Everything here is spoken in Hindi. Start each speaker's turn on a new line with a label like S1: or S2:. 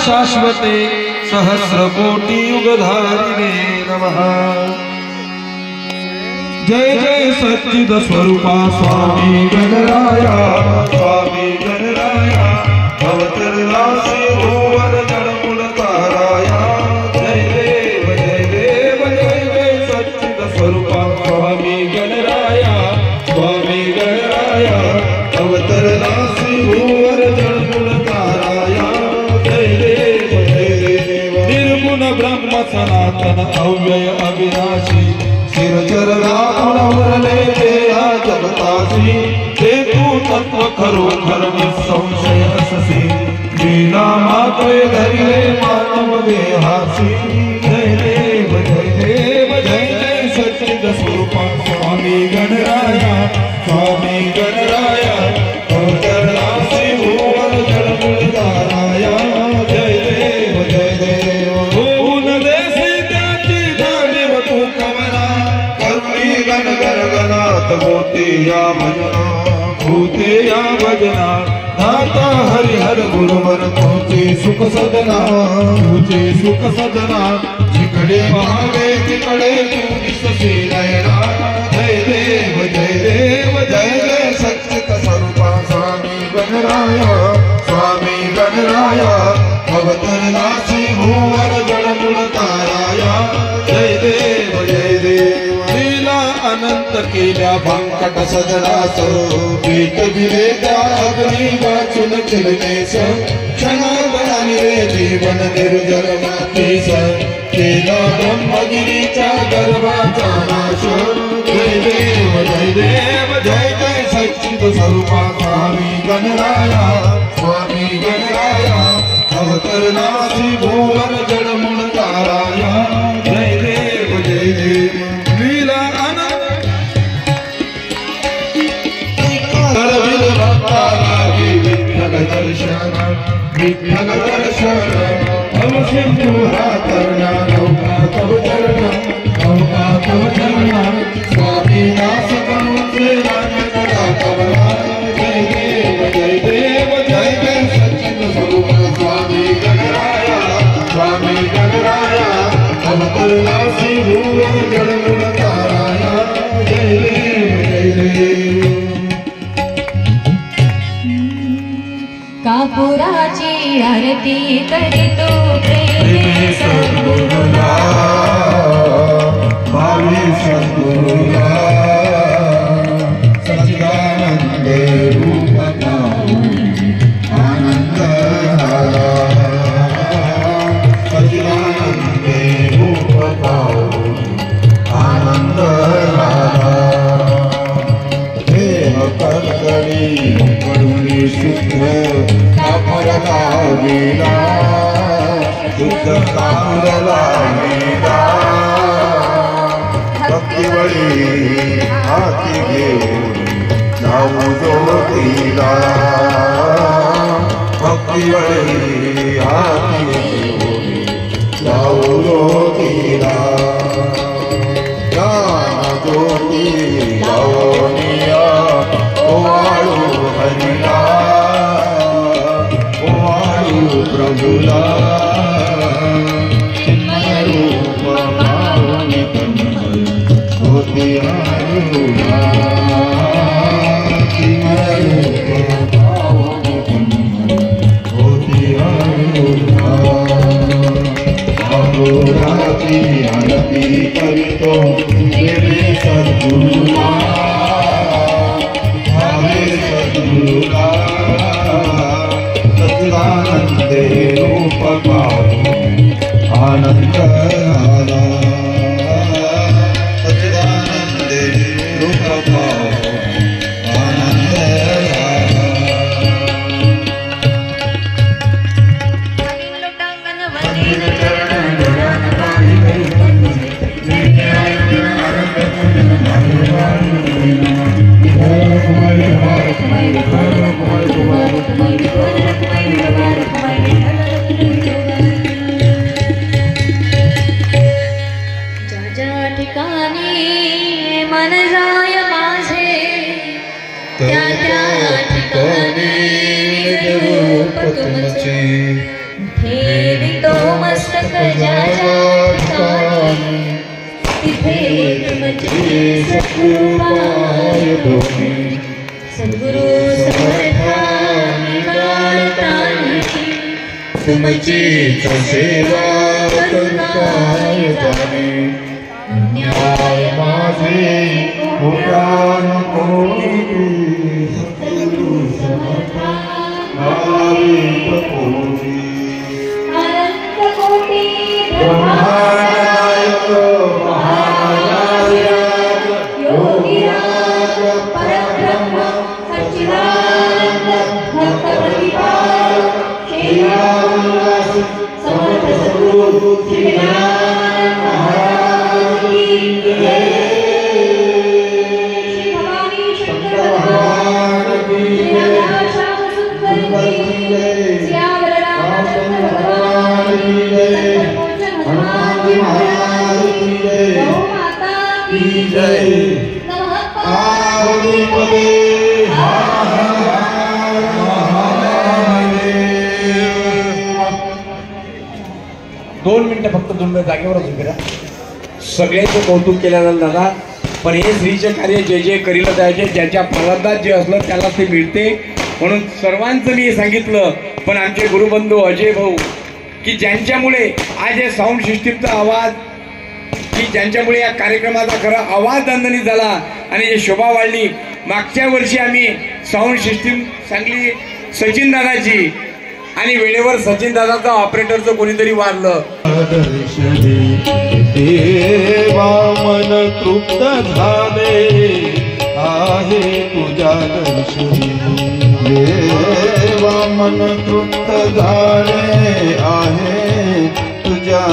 S1: शाश्वते सहस्रकोटि युगधारिणे नमः। जय जय सच्चिद स्वरूपा स्वामी गणराया, स्वामी गणराया भवतरदासी भुवर जड़मूल ताराया। जय देव जय देव जय जय सच्चिद स्वरूपा स्वामी गणराया, स्वामी गणराया भवतरदासी भुवर जड़मूल ताराया। जय देव जय देव निर्गुण ब्रह्म सनातन अव्यय अविनाशी सिरचर रावणवरले देहा जगतासी। ते तू तत्व खरोखर निसंशय अससी, लीला मात्रे धरिले मानव देहासी। जय देव जय देव जय जय सच्चिद स्वरूपा स्वामी गणराया, स्वामी गणराया भवतरदासी भुवन जड़मूल ताराया। जय देव जय देव ऊन देसी त्याची जाणीव तू कमला, गण गण गणात होते या भजना, होते या भजना। दाता हरिहर गुरुवर तुझे सुख सदना, तुझे सुख सदना। जिकडे पाहावे तिकडे तू दिसते नयना। जय देव जय देव जय जय सच्चिद स्वरूपा स्वामी गणराया, स्वामी गणराया भवतरदासी भुवर जड़मूल ताराया। जय देव जय देव अनंत केल्या भांकट सदनास, पीठ विवेका अग्नि वाचून चिलनेस। क्षणाभराने रे जीवन निर्जर मातीस, केला ब्रह्मगिरीच्या गर्भाचा नाश। जय देव जय देव जय जय सच्चिद स्वरूपा स्वामी गणराया, स्वामी गणराया भवतरदासी भुवन जड़मूल ताराया। जय देव जय देव लीला दर्शन विठ्ठल दर्शन भव सिंधु हातरना। नौका तव चरण, नौका तव चरण स्वामी दास करुणे राजगणा कवला। जय देव जय देव जय जय सच्चिद स्वरूप स्वामी गणराया, स्वामी गणराया भवतरदासी भुवन जड़मूल ताराया। जय देव जय देव
S2: कापुराची आरती करीतो प्रेमे सद्गुरुला,
S1: भावी सद्गुरुला। सच्चिदानंद रूप पाहून आनंद झाला, सच्चिदानंद रूप पाहून आनंद झाला। प्रेम कळकळी करुणी शुद्ध कापुर लाविला, शुद्ध कापुर लाविला। भक्तिवळी हाती घेऊन जाऊ ज्योतीला, भक्तिवळी हाती घेऊन जाऊ ज्योतीला। ज्ञान ज्योती लावणिया ओवाळू हरिला, ओवाळू प्रभुला। चिन्मय रूप पाहून तन्मय होती हरुला, चिन्मय रूप पाहून तन्मय होती हरुला। कापुराची आरती करीतो प्रेमे सद्गुरुला, भावे सद्गुरुला। सच्चिदानंद रूप पाहून आनंद झाला, सच्चिदानंद रूप पाहून आनंद झाला। रूपाय दोन्ही
S2: सद्गुरु समर्थानी काळताची
S1: तुमचीच सेवा करताय जाणे न्याय माझे मोठ्यान कोणी सद्गुरु समर्था नाविक कोणी
S2: अनंत कोटी
S1: ब्रह्मानायक महानायक
S2: योगीराज परब्रह्म सच्चिदानंद भक्त प्रतिपादक श्रीरामदास समर्थ सद्गुरु श्री गजानन महाराज की जय। श्री भवानी शंकर भगवान की जय। श्याम सुंदर की जय। श्याम रामचंद्र भगवान की जय। हनुमान जी महाराज की जय। गौ माता की जय। नमः पार्वती
S3: दोन मिनिटं फक्त तुम्ही जागेवर उभे राहा. सगळ्यांचं कौतुक केलं जाईल दादा, पण हे स्त्रीचे कार्य जे जे करील जायचे ज्याच्या प्रारब्धात जे असलं त्याला ते मिळते. म्हणून सर्वांचं मी सांगितलं. पण आमचे गुरुबंधू अजय भाऊ की ज्यांच्यामुळे आज हे साऊंड सिस्टीमचा आवाज की ज्यांच्यामुळे या कार्यक्रमाचा खरा आवाज दणदणीत झाला आणि जे शोभा वाढली. मागच्या वर्षी आम्ही साऊंड सिस्टीम सांगली सचिन दादाची आणि वेळेवर सचिन दादाचा ऑपरेटरचं कोणीतरी वारलं.
S1: दर्शनी देवा मन तृप्त झाले आहे तुझ्या दर्शनी देवा मन तृप्त झाले आहे तुझ्या